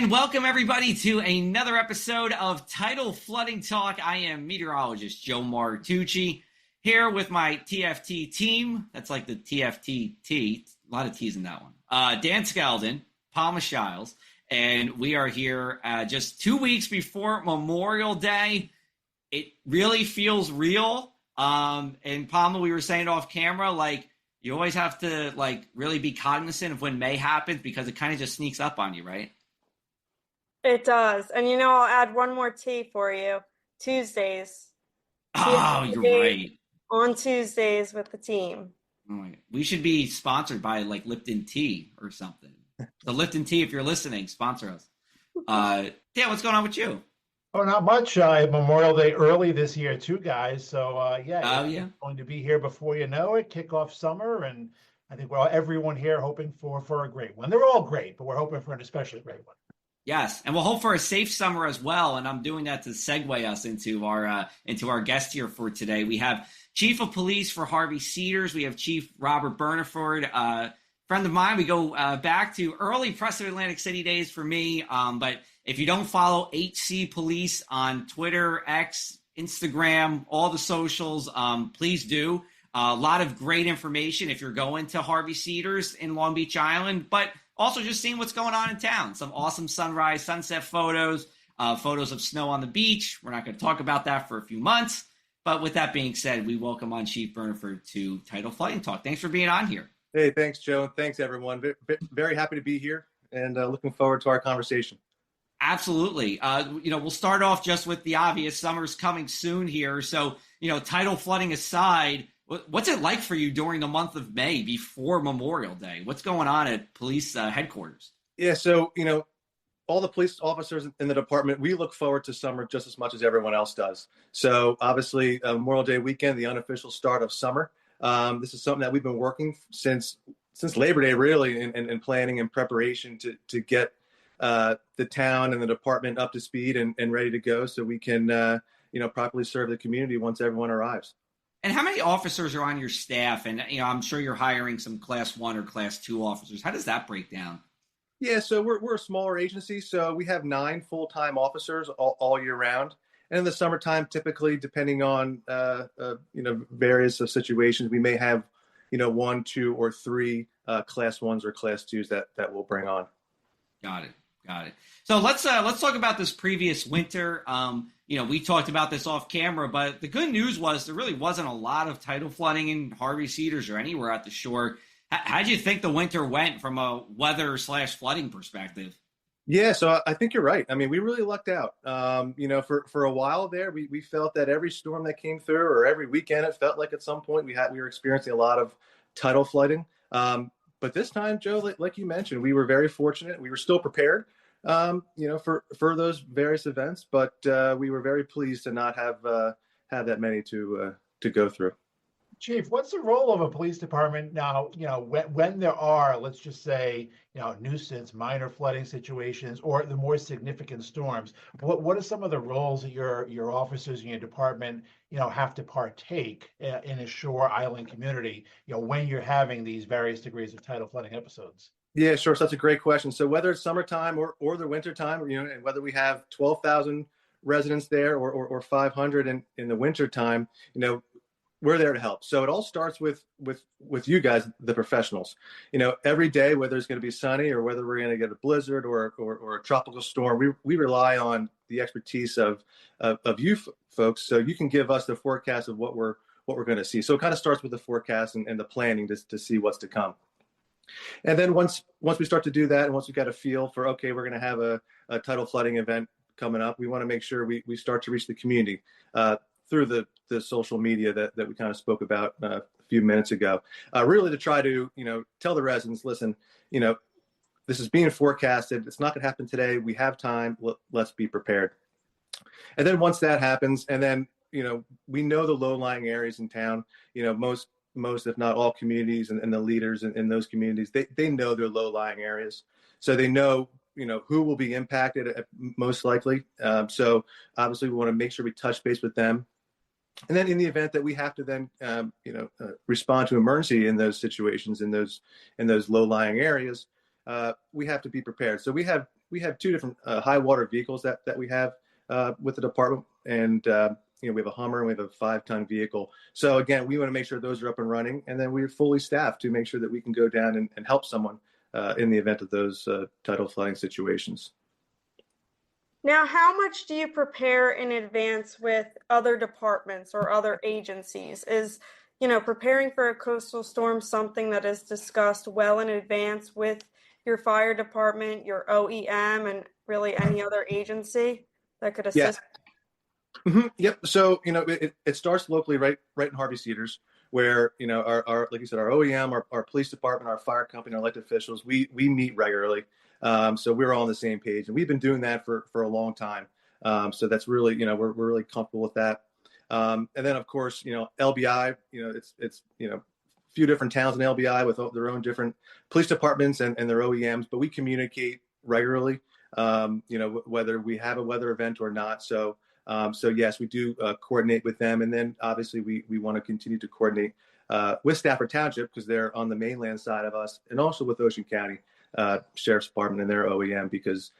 And welcome everybody to another episode of Tidal Flooding Talk. I am meteorologist Joe Martucci here with my TFT team. That's like the TFTT. A lot of T's in that one. Dan Skeldon, Palma Shiles, and we are here just 2 weeks before Memorial Day. It really feels real. And Palma, we were saying off camera, like you always have to like really be cognizant of when May happens because it kind of just sneaks up on you, right? It does. And I'll add one more T for you. Tuesdays. Oh, you're right. On Tuesdays with the team. Oh, we should be sponsored by like Lipton Tea or something. So Lipton Tea, if you're listening, sponsor us. Dan, what's going on with you? Oh, not much. Memorial Day early this year too, guys. So going to be here before you know it, kick off summer, and I think everyone here hoping for a great one. They're all great, but we're hoping for an especially great one. Yes, and we'll hope for a safe summer as well. And I'm doing that to segue us into our guest here for today. We have Chief of Police for Harvey, Cedars. We have Chief Robert Burnaford, friend of mine. We go back to early Preston Atlantic City days for me. But if you don't follow HC Police on Twitter, X, Instagram, all the socials, please do. A lot of great information if you're going to Harvey Cedars in Long Beach Island, but also just seeing what's going on in town. Some awesome sunrise, sunset photos, photos of snow on the beach. We're not going to talk about that for a few months. But with that being said, we welcome on Chief Burnaford to Tidal Flooding Talk. Thanks for being on here. Hey, thanks, Joe. And thanks, everyone. Very happy to be here and looking forward to our conversation. Absolutely. We'll start off just with the obvious. Summer's coming soon here. So, tidal flooding aside, what's it like for you during the month of May before Memorial Day? What's going on at police headquarters? Yeah, so, all the police officers in the department, we look forward to summer just as much as everyone else does. So obviously, Memorial Day weekend, the unofficial start of summer. This is something that we've been working since Labor Day, really, in planning and preparation to get the town and the department up to speed and ready to go so we can, properly serve the community once everyone arrives. And how many officers are on your staff? And, I'm sure you're hiring some Class 1 or Class 2 officers. How does that break down? Yeah, so we're a smaller agency. So we have 9 full-time officers all year round. And in the summertime, typically, depending on, various situations, we may have, 1, 2, or 3 Class 1s or Class 2s that we'll bring on. Got it. So let's talk about this previous winter. We talked about this off camera, but the good news was there really wasn't a lot of tidal flooding in Harvey, Cedars, or anywhere at the shore. How'd you think the winter went from a weather/flooding perspective? Yeah, so I think you're right. I mean, we really lucked out. For a while there, we felt that every storm that came through or every weekend, it felt like at some point we were experiencing a lot of tidal flooding. But this time, Joe, like you mentioned, we were very fortunate. We were still prepared, for those various events, but we were very pleased to not have that many to go through. Chief, what's the role of a police department now, when there are, let's just say, nuisance, minor flooding situations, or the more significant storms? What are some of the roles that your officers in your department, have to partake in a shore island community, when you're having these various degrees of tidal flooding episodes? Yeah, sure. So that's a great question. So whether it's summertime or the wintertime, and whether we have 12,000 residents there or 500 in the wintertime, we're there to help. So it all starts with you guys, the professionals. Every day, whether it's going to be sunny or whether we're going to get a blizzard or a tropical storm, we rely on the expertise of you folks. So you can give us the forecast of what we're going to see. So it kind of starts with the forecast and the planning to see what's to come. And then once we start to do that, and once we've got a feel for, okay, we're going to have a tidal flooding event coming up, we want to make sure we start to reach the community through the social media that we kind of spoke about a few minutes ago, really to try to, tell the residents, listen, this is being forecasted. It's not going to happen today. We have time. Let's be prepared. And then once that happens, and then, we know the low-lying areas in town, most, if not all communities and the leaders in those communities, they know their low-lying areas. So they know, who will be impacted most likely. So obviously we want to make sure we touch base with them. And then in the event that we have to then, respond to emergency in those situations, in those low-lying areas, we have to be prepared. So we have, we have two different high water vehicles that we have with the department, and we have a Hummer and we have a 5-ton vehicle. So again, we want to make sure those are up and running, and then we're fully staffed to make sure that we can go down and help someone in the event of those tidal flooding situations. Now, how much do you prepare in advance with other departments or other agencies? Is, preparing for a coastal storm something that is discussed well in advance with your fire department, your OEM, and really any other agency that could assist? Yep. So, it starts locally right in Harvey Cedars, where, our like you said, our OEM, our police department, our fire company, our elected officials, we meet regularly. So we're all on the same page, and we've been doing that for a long time. So that's really, we're really comfortable with that. And then of course, LBI, it's a few different towns in LBI with their own different police departments and their OEMs, but we communicate regularly, whether we have a weather event or not. So yes, we do coordinate with them. And then obviously we want to continue to coordinate with Stafford Township, because they're on the mainland side of us, and also with Ocean County Sheriff's Department and their OEM, because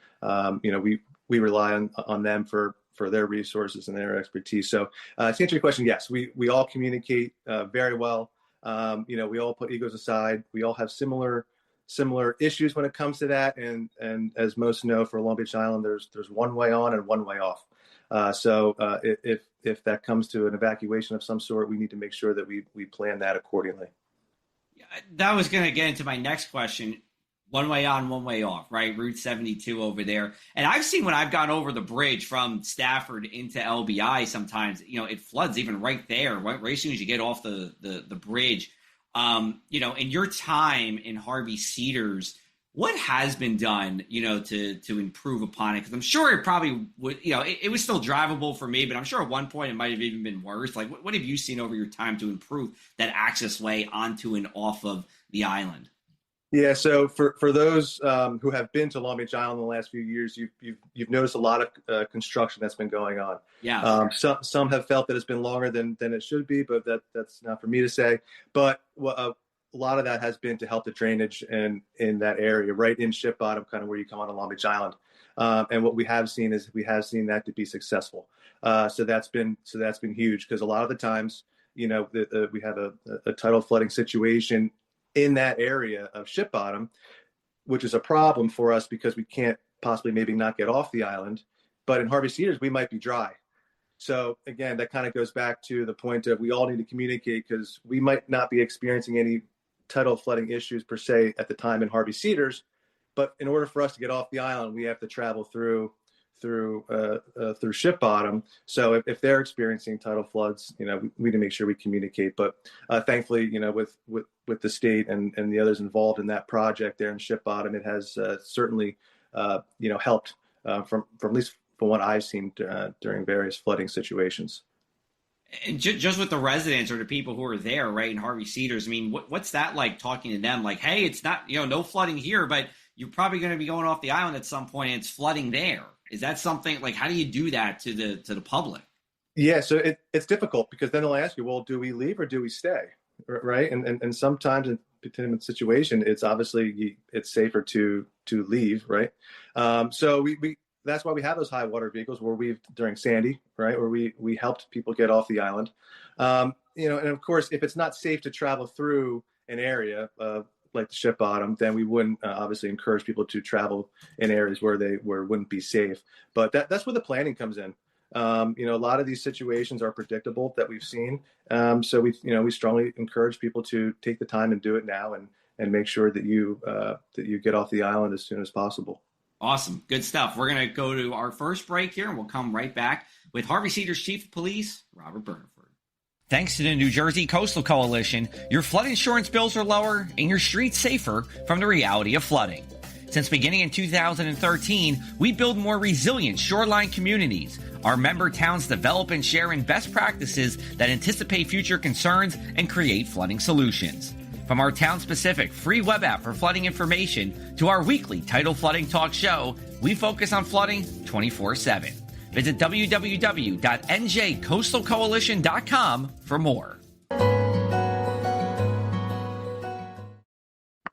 we rely on them for their resources and their expertise. So to answer your question, yes, we all communicate very well. We all put egos aside. We all have similar issues when it comes to that. And as most know, for Long Beach Island, there's one way on and one way off. So if that comes to an evacuation of some sort, we need to make sure that we plan that accordingly. Yeah, that was going to get into my next question. One way on, one way off, right? Route 72 over there. And I've seen when I've gone over the bridge from Stafford into LBI, sometimes, it floods even right there, right as soon as you get off the bridge. In your time in Harvey Cedars, what has been done, to improve upon it? Because I'm sure it probably would, it was still drivable for me, but I'm sure at one point it might have even been worse. Like, what have you seen over your time to improve that access way onto and off of the island? Yeah, so for those who have been to Long Beach Island in the last few years, you've noticed a lot of construction that's been going on. Yeah. Some have felt that it's been longer than it should be, but that's not for me to say. But a lot of that has been to help the drainage in that area, right in Ship Bottom, kind of where you come on to Long Beach Island. And what we have seen that to be successful. So that's been huge, because a lot of the times, we have a tidal flooding situation in that area of Ship Bottom, which is a problem for us because we can't possibly maybe not get off the island. But in Harvey Cedars, we might be dry. So again, that kind of goes back to the point of we all need to communicate, because we might not be experiencing any tidal flooding issues per se at the time in Harvey Cedars, but in order for us to get off the island, we have to travel through Ship Bottom. So if they're experiencing tidal floods, we need to make sure we communicate. But thankfully, with the state and the others involved in that project there in Ship Bottom, it has certainly helped from at least from what I've seen during various flooding situations. And just with the residents or the people who are there, right, in Harvey Cedars, I mean, what's that like, talking to them? Like, hey, it's not, no flooding here, but you're probably going to be going off the island at some point and it's flooding there. Is that something, like, how do you do that to the public? Yeah, so it's difficult, because then they'll ask you, well, do we leave or do we stay? Right. And sometimes in a situation, it's obviously it's safer to leave. Right. So we that's why we have those high water vehicles where during Sandy, right, where we helped people get off the island. And of course, if it's not safe to travel through an area like the Ship Bottom, then we wouldn't obviously encourage people to travel in areas where it wouldn't be safe. But that's where the planning comes in. A lot of these situations are predictable that we've seen. So we strongly encourage people to take the time and do it now, and make sure that you get off the island as soon as possible. Awesome. Good stuff. We're going to go to our first break here, and we'll come right back with Harvey Cedars Chief of Police, Robert Burnaford. Thanks to the New Jersey Coastal Coalition, your flood insurance bills are lower and your streets safer from the reality of flooding. Since beginning in 2013, we build more resilient shoreline communities. Our member towns develop and share in best practices that anticipate future concerns and create flooding solutions. From our town-specific free web app for flooding information to our weekly Tidal Flooding Talk show, we focus on flooding 24/7. Visit www.njcoastalcoalition.com for more.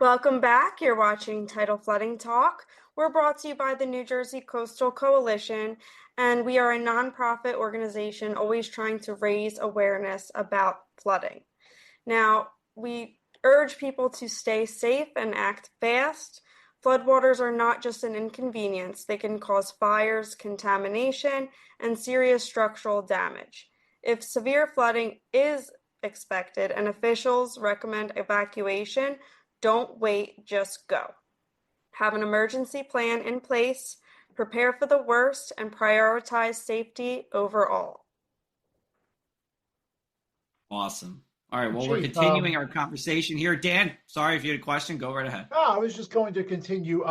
Welcome back. You're watching Tidal Flooding Talk. We're brought to you by the New Jersey Coastal Coalition, and we are a nonprofit organization always trying to raise awareness about flooding. Now, we urge people to stay safe and act fast. Floodwaters are not just an inconvenience. They can cause fires, contamination, and serious structural damage. If severe flooding is expected and officials recommend evacuation, don't wait, just go. Have an emergency plan in place, prepare for the worst, and prioritize safety overall. Awesome. All right, well, Chief, we're continuing our conversation here. Dan, sorry if you had a question, go right ahead. I was just going to continue.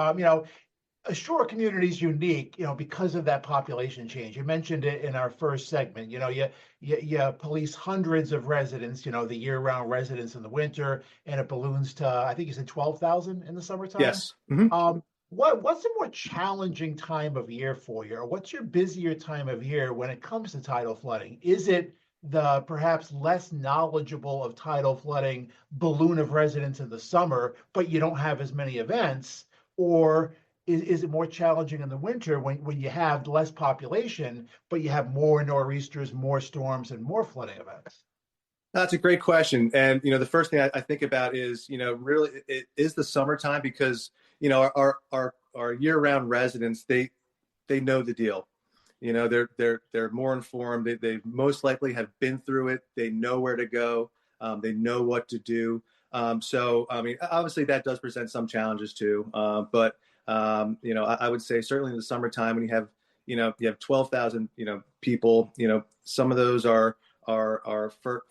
Shore community is unique, because of that population change. You mentioned it in our first segment. You police hundreds of residents, the year-round residents in the winter, and it balloons to, I think you said 12,000 in the summertime. Yes. Mm-hmm. What's a more challenging time of year for you, or what's your busier time of year when it comes to tidal flooding? Is it the perhaps less knowledgeable of tidal flooding balloon of residents in the summer, but you don't have as many events, or is it more challenging in the winter when you have less population, but you have more nor'easters, more storms, and more flooding events? That's a great question. And, the first thing I think about is, really it is the summertime because, our year-round residents, they know the deal. They're more informed. They most likely have been through it. They know where to go. They know what to do. So, obviously that does present some challenges too. But I would say certainly in the summertime when you have 12,000, people, some of those are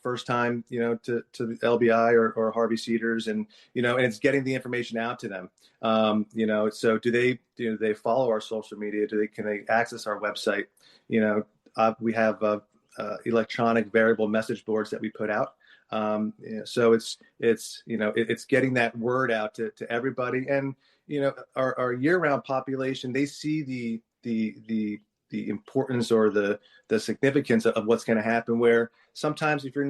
first time, to the LBI or Harvey Cedars, and it's getting the information out to them. So do they follow our social media? Can they access our website? We have electronic variable message boards that we put out. So it's getting that word out to everybody. And, our year-round population, they see the importance or the significance of what's going to happen, where sometimes if you've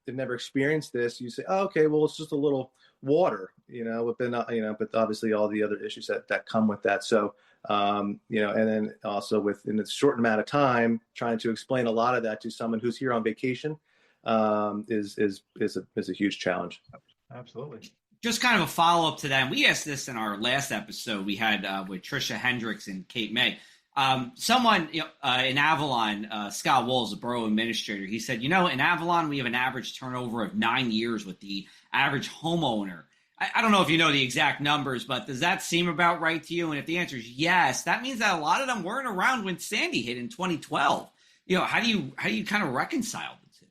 never experienced this, you say, oh, okay, well, it's just a little water, but obviously all the other issues that come with that. So, and then also within a short amount of time, trying to explain a lot of that to someone who's here on vacation is a huge challenge. Absolutely. Just kind of a follow-up to that. And we asked this in our last episode we had with Trisha Hendricks and Kate May. Someone in Avalon, Scott Wolves, a borough administrator, he said, in Avalon, we have an average turnover of 9 years with the average homeowner. I don't know if you know the exact numbers, but does that seem about right to you? And if the answer is yes, that means that a lot of them weren't around when Sandy hit in 2012. How do you kind of reconcile the two?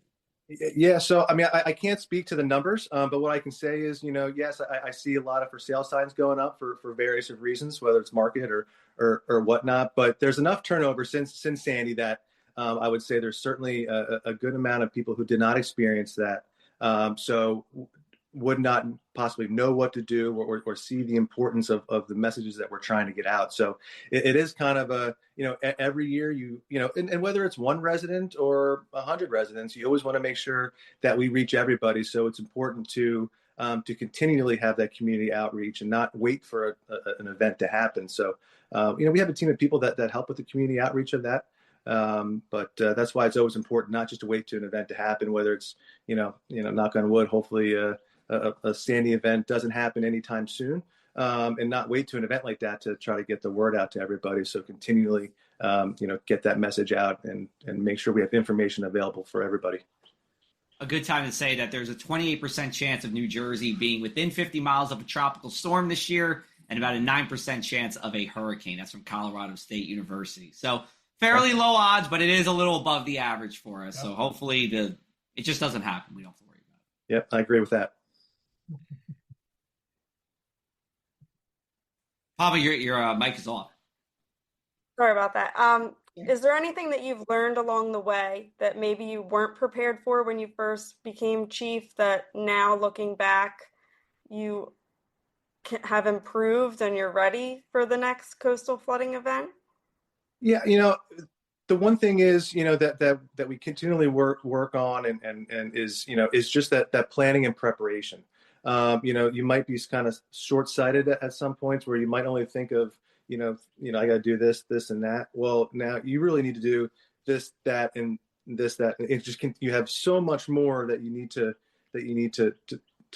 Yeah, so I can't speak to the numbers, but what I can say is, yes, I see a lot of for sale signs going up for various reasons, whether it's market or whatnot. But there's enough turnover since Sandy that I would say there's certainly a good amount of people who did not experience that, so would not possibly know what to do or see the importance of the messages that we're trying to get out. So it is kind of every year and whether it's one resident or 100 residents, you always want to make sure that we reach everybody. So it's important to continually have that community outreach and not wait for an event to happen. So, we have a team of people that help with the community outreach of that. But that's why it's always important not just to wait to an event to happen, whether it's, knock on wood, hopefully a Sandy event doesn't happen anytime soon, and not wait to an event like that to try to get the word out to everybody. So continually, get that message out and make sure we have information available for everybody. A good time to say that there's a 28% chance of New Jersey being within 50 miles of a tropical storm this year and about a 9% chance of a hurricane. That's from Colorado State University. So fairly low odds, but it is a little above the average for us. So hopefully it just doesn't happen. We don't have to worry about it. Yep, I agree with that. Papa, your mic is off. Sorry about that. Is there anything that you've learned along the way that maybe you weren't prepared for when you first became chief that now looking back you have improved and you're ready for the next coastal flooding event? Yeah, the one thing is, that we continually work on and is just that planning and preparation. You might be kind of short-sighted at some points where you might only think of, I got to do this, this, and that. Well, now you really need to do this, that, and this, that. It just you have so much more that you need to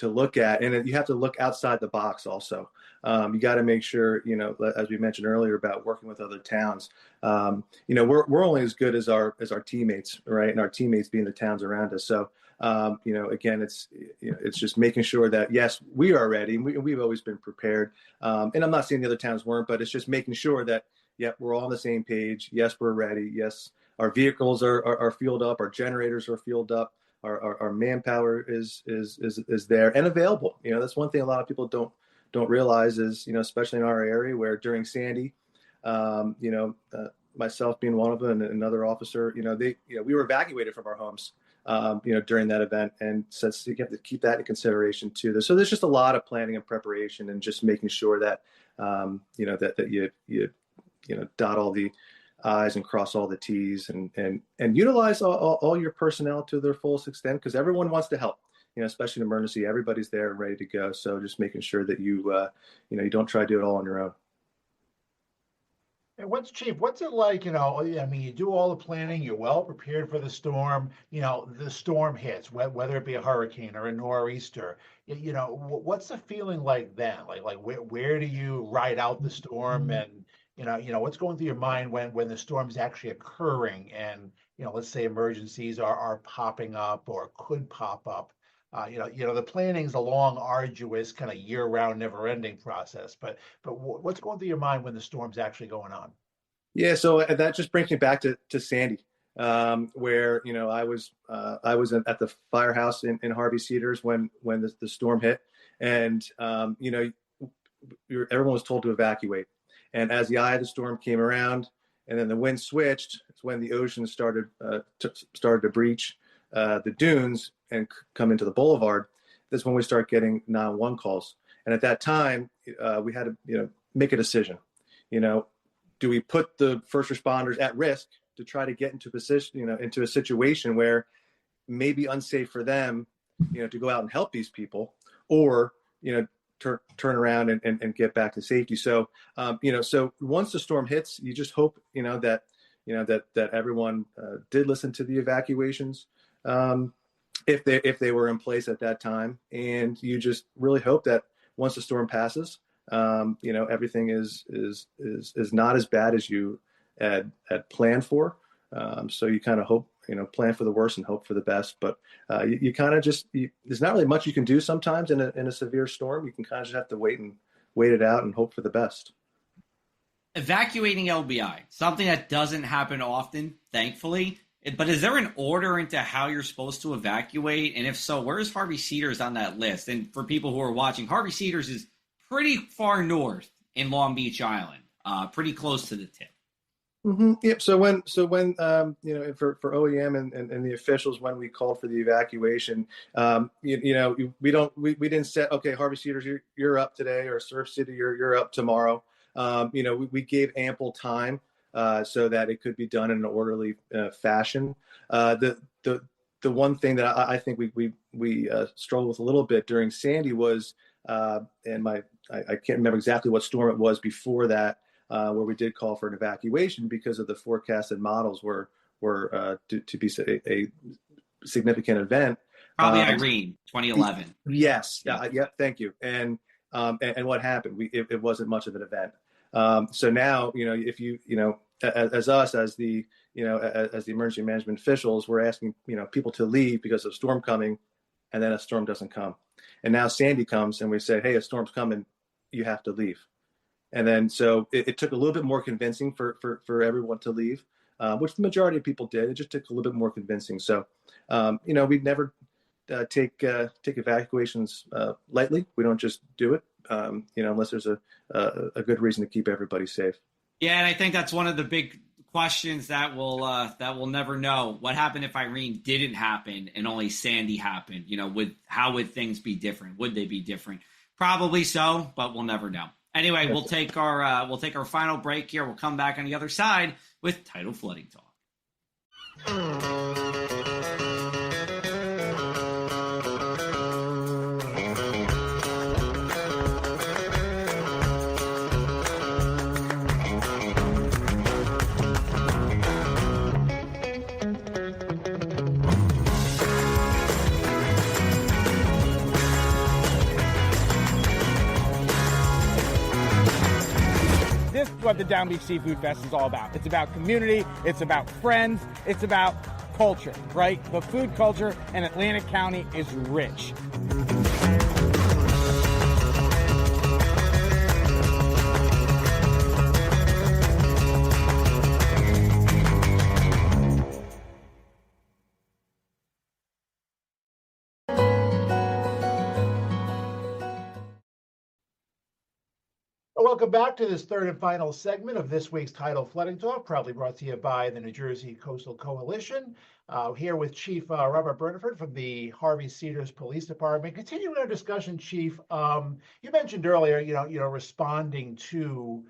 look at, and you have to look outside the box also. You got to make sure, as we mentioned earlier about working with other towns, we're only as good as our teammates, right? And our teammates being the towns around us. So, again, it's just making sure that, yes, we are ready. We've always been prepared. And I'm not saying the other towns weren't, but it's just making sure that, we're all on the same page. Yes, we're ready. Yes, our vehicles are fueled up. Our generators are fueled up. Our manpower is there and available. That's one thing a lot of people don't realize is, especially in our area where during Sandy, myself being one of them and another officer, we were evacuated from our homes, during that event, and so you have to keep that in consideration too. So there's just a lot of planning and preparation and just making sure that, that you dot all the I's and cross all the T's and utilize all your personnel to their fullest extent, because everyone wants to help, especially in emergency. Everybody's there and ready to go. So just making sure that you don't try to do it all on your own. And what's it like, you do all the planning, you're well prepared for the storm, the storm hits, whether it be a hurricane or a nor'easter, what's the feeling like then? Like where do you ride out the storm, and, what's going through your mind when the storm's actually occurring and, let's say emergencies are popping up or could pop up? The planning's a long, arduous, kind of year-round, never-ending process. But what's going through your mind when the storm's actually going on? Yeah, so that just brings me back to Sandy, where I was at the firehouse in Harvey, Cedars when the storm hit, and everyone was told to evacuate. And as the eye of the storm came around, and then the wind switched, it's when the ocean started to breach the dunes and come into the boulevard. That's when we start getting 911 calls. And at that time, we had to make a decision. Do we put the first responders at risk to try to get into a situation where may be unsafe for them, to go out and help these people, or turn around and get back to safety. So so once the storm hits, you just hope that everyone did listen to the evacuations, if they were in place at that time, and you just really hope that once the storm passes, everything is not as bad as you had planned for. So you kind of hope, plan for the worst and hope for the best. But you kind of there's not really much you can do sometimes in a severe storm. You can kind of just have to wait it out and hope for the best. Evacuating LBI, something that doesn't happen often, thankfully. But is there an order into how you're supposed to evacuate? And if so, where's Harvey Cedars on that list? And for people who are watching, Harvey Cedars is pretty far north in Long Beach Island, pretty close to the tip. Mm-hmm. Yep. So when for OEM and the officials, when we called for the evacuation, we didn't say, okay, Harvey Cedars, you're up today, or Surf City, you're up tomorrow. We gave ample time so that it could be done in an orderly fashion. The one thing that I think we struggled with a little bit during Sandy was, and I can't remember exactly what storm it was before that, where we did call for an evacuation because of the forecasted models were to be a significant event. Probably Irene, 2011. Yes. Yeah. Thank you. And what happened? It wasn't much of an event. So now, if as the emergency management officials, we're asking, people to leave because of a storm coming, and then a storm doesn't come. And now Sandy comes and we say, hey, a storm's coming, you have to leave. And then, so it took a little bit more convincing for everyone to leave, which the majority of people did. It just took a little bit more convincing. So, we'd never take evacuations lightly. We don't just do it, unless there's a good reason to keep everybody safe. Yeah, and I think that's one of the big questions that we'll never know. What happened if Irene didn't happen and only Sandy happened? How would things be different? Would they be different? Probably so, but we'll never know. Anyway, we'll take our final break here. We'll come back on the other side with Tidal Flooding Talk. what the Down Beach Seafood Fest is all about. It's about community, it's about friends, it's about culture, right? The food culture in Atlantic County is rich. Welcome back to this third and final segment of this week's Tidal Flooding Talk, proudly brought to you by the New Jersey Coastal Coalition. Here with Chief Robert Burnaford from the Harvey Cedars Police Department. Continuing our discussion, Chief, you mentioned earlier, responding to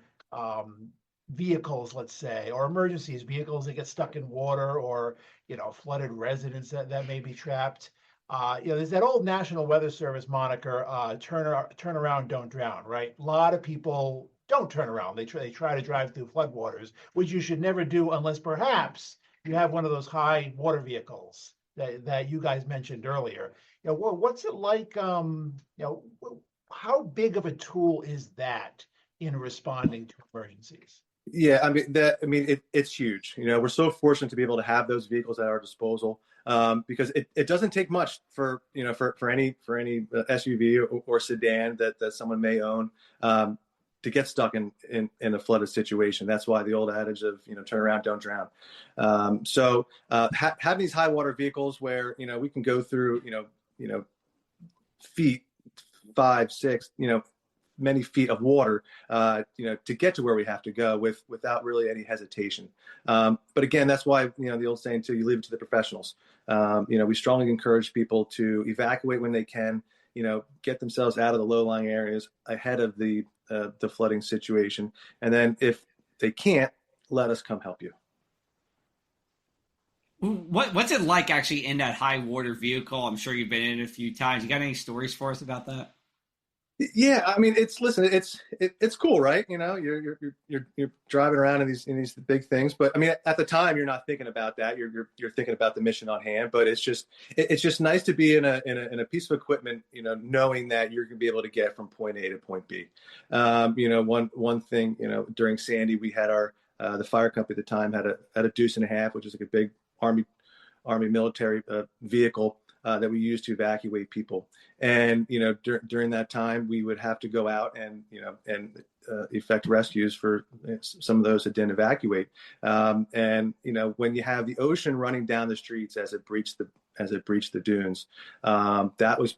vehicles, let's say, or emergencies, vehicles that get stuck in water, or flooded residents that may be trapped. There's that old National Weather Service moniker, turn around, don't drown, right? A lot of people don't turn around. They try to drive through floodwaters, which you should never do unless perhaps you have one of those high water vehicles that you guys mentioned earlier. What's it like? How big of a tool is that in responding to emergencies? Yeah, it's huge. We're so fortunate to be able to have those vehicles at our disposal, because it doesn't take much for any SUV or sedan that someone may own to get stuck in a flooded situation. That's why the old adage of turn around, don't drown. Having these high water vehicles where we can go through feet, 5, 6, many feet of water, to get to where we have to go without really any hesitation. But again, that's why, the old saying too, you leave it to the professionals. We strongly encourage people to evacuate when they can, get themselves out of the low-lying areas ahead of the flooding situation. And then if they can't, let us come help you. What's it like actually in that high water vehicle? I'm sure you've been in it a few times. You got any stories for us about that? Yeah, it's cool, right? You're driving around in these big things, but at the time you're not thinking about that. You're thinking about the mission on hand. But it's just nice to be in a piece of equipment, knowing that you're going to be able to get from point A to point B. One thing, during Sandy, we had the fire company at the time had a deuce and a half, which is like a big Army military vehicle that we used to evacuate people. And, during that time, we would have to go out and effect rescues for some of those that didn't evacuate. When you have the ocean running down the streets as it breached the dunes, that was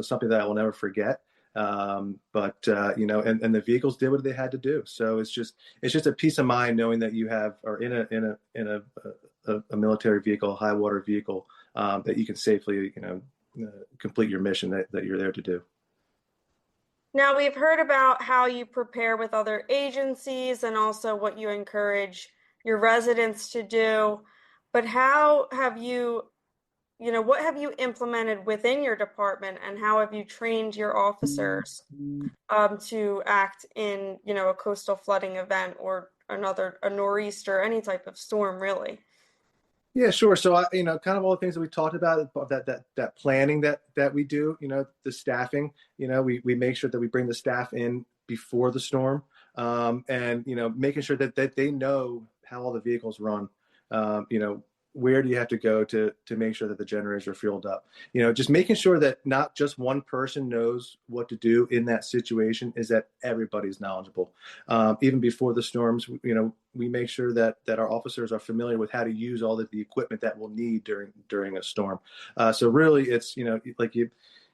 something that I will never forget. And the vehicles did what they had to do. So it's just a peace of mind knowing that you are in a military vehicle, a high water vehicle, that you can safely, complete your mission that you're there to do. Now, we've heard about how you prepare with other agencies and also what you encourage your residents to do, but how have you, what have you implemented within your department, and how have you trained your officers to act in, a coastal flooding event or a nor'easter, any type of storm, really? Yeah, sure. So, kind of all the things that we talked about, that planning that we do, the staffing, we make sure that we bring the staff in before the storm, and, making sure that they know how all the vehicles run, where do you have to go to make sure that the generators are fueled up? Just making sure that not just one person knows what to do in that situation, is that everybody's knowledgeable. Even before the storms, we make sure that our officers are familiar with how to use all the equipment that we'll need during a storm. So really, it's in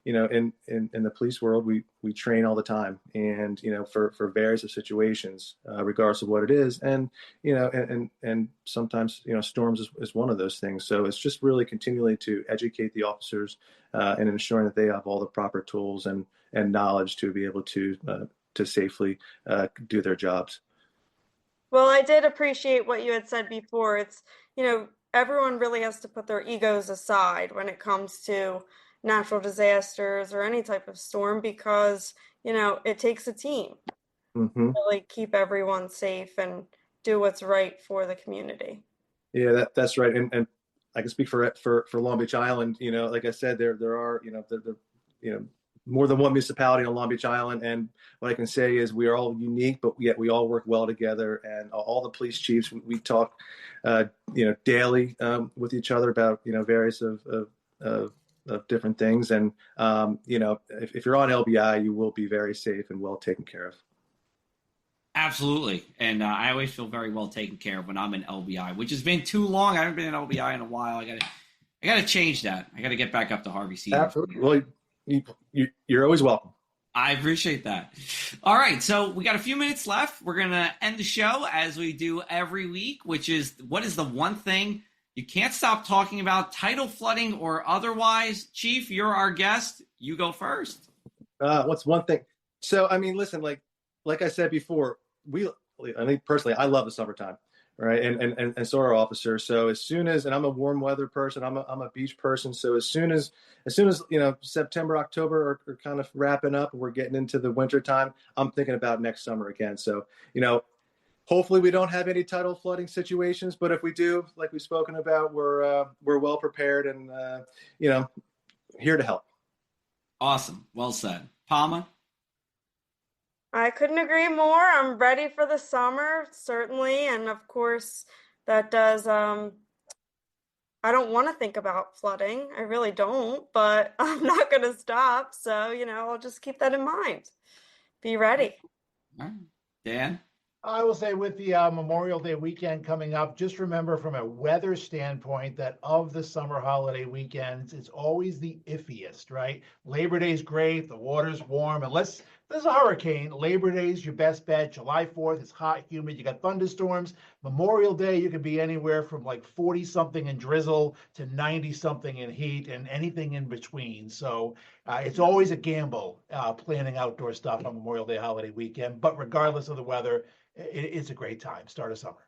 the police world, we train all the time, and for various situations, regardless of what it is, and and sometimes storms is one of those things. So it's just really continually to educate the officers, and ensuring that they have all the proper tools and knowledge to be able to safely do their jobs. Well, I did appreciate what you had said before. It's, everyone really has to put their egos aside when it comes to natural disasters or any type of storm, because, it takes a team to really keep everyone safe and do what's right for the community. Yeah, that's right. And I can speak for Long Beach Island. Like I said, there are, more than one municipality on Long Beach Island. And what I can say is we are all unique, but yet we all work well together. And all the police chiefs, we talk, daily with each other about, various of different things. And, if you're on LBI, you will be very safe and well taken care of. Absolutely. And I always feel very well taken care of when I'm in LBI, which has been too long. I haven't been in LBI in a while. I got to change that. I got to get back up to Harvey Cedars. Absolutely. Well, you're always welcome. I appreciate that. All right. So we got a few minutes left. We're going to end the show as we do every week, which is, what is the one thing you can't stop talking about, tidal flooding or otherwise? Chief, you're our guest. You go first. What's one thing? So, I mean, listen, like I said before, personally, I love the summertime. Right. And so are officers. So as soon as, and I'm a warm weather person, I'm a beach person. So as soon as, September, October are kind of wrapping up and we're getting into the winter time, I'm thinking about next summer again. So, hopefully we don't have any tidal flooding situations, but if we do, like we've spoken about, we're well prepared and, here to help. Awesome. Well said. Palma? I couldn't agree more. I'm ready for the summer, certainly. And of course, that does, I don't want to think about flooding. I really don't, but I'm not going to stop. So, I'll just keep that in mind. Be ready. All right. Dan? I will say with the Memorial Day weekend coming up, just remember from a weather standpoint that of the summer holiday weekends, it's always the iffiest, right? Labor Day is great. The water's warm. Unless there's a hurricane, Labor Day is your best bet. July 4th, it's hot, humid. You got thunderstorms. Memorial Day, you can be anywhere from like 40-something in drizzle to 90-something in heat and anything in between. So it's always a gamble planning outdoor stuff on Memorial Day holiday weekend. But regardless of the weather, it's a great time. Start of summer.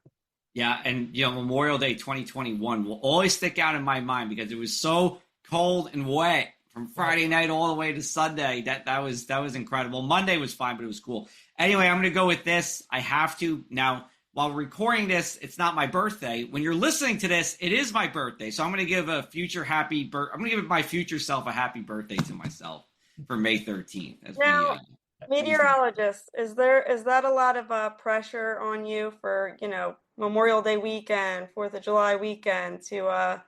Yeah, and Memorial Day 2021 will always stick out in my mind because it was so cold and wet from Friday night all the way to Sunday. That was incredible. Monday was fine, but it was cool. Anyway, I'm going to go with this. I have to now. While recording this, it's not my birthday. When you're listening to this, it is my birthday. So I'm going to give I'm going to give my future self a happy birthday to myself for May 13th. Now, meteorologist, is that a lot of pressure on you for, Memorial Day weekend, 4th of July weekend to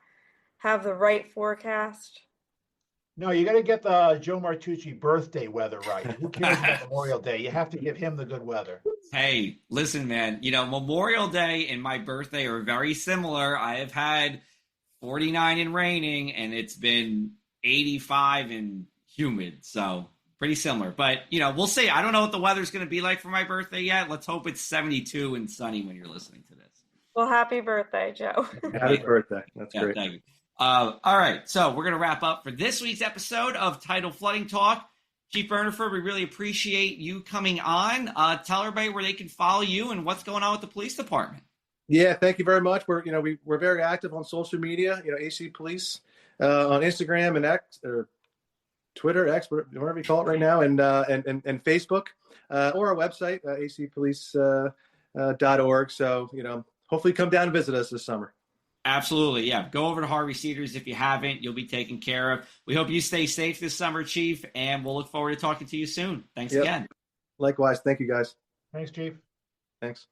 have the right forecast? No, you got to get the Joe Martucci birthday weather right. Who cares about Memorial Day? You have to give him the good weather. Hey, listen, man, Memorial Day and my birthday are very similar. I have had 49 and raining, and it's been 85 and humid. So pretty similar. But, we'll see. I don't know what the weather's going to be like for my birthday yet. Let's hope it's 72 and sunny when you're listening to this. Well, happy birthday, Joe. Happy birthday. That's great. Thank you. All right, so we're going to wrap up for this week's episode of Tidal Flooding Talk. Chief Burnaford, we really appreciate you coming on. Tell everybody where they can follow you and what's going on with the police department. Yeah, thank you very much. We're we're very active on social media. AC Police on Instagram and X or Twitter, X, whatever you call it right now, and Facebook or our website acpolice.org. So hopefully come down and visit us this summer. Absolutely, yeah. Go over to Harvey Cedars if you haven't. You'll be taken care of. We hope you stay safe this summer, Chief, and we'll look forward to talking to you soon. Thanks again. Likewise. Thank you, guys. Thanks, Chief. Thanks.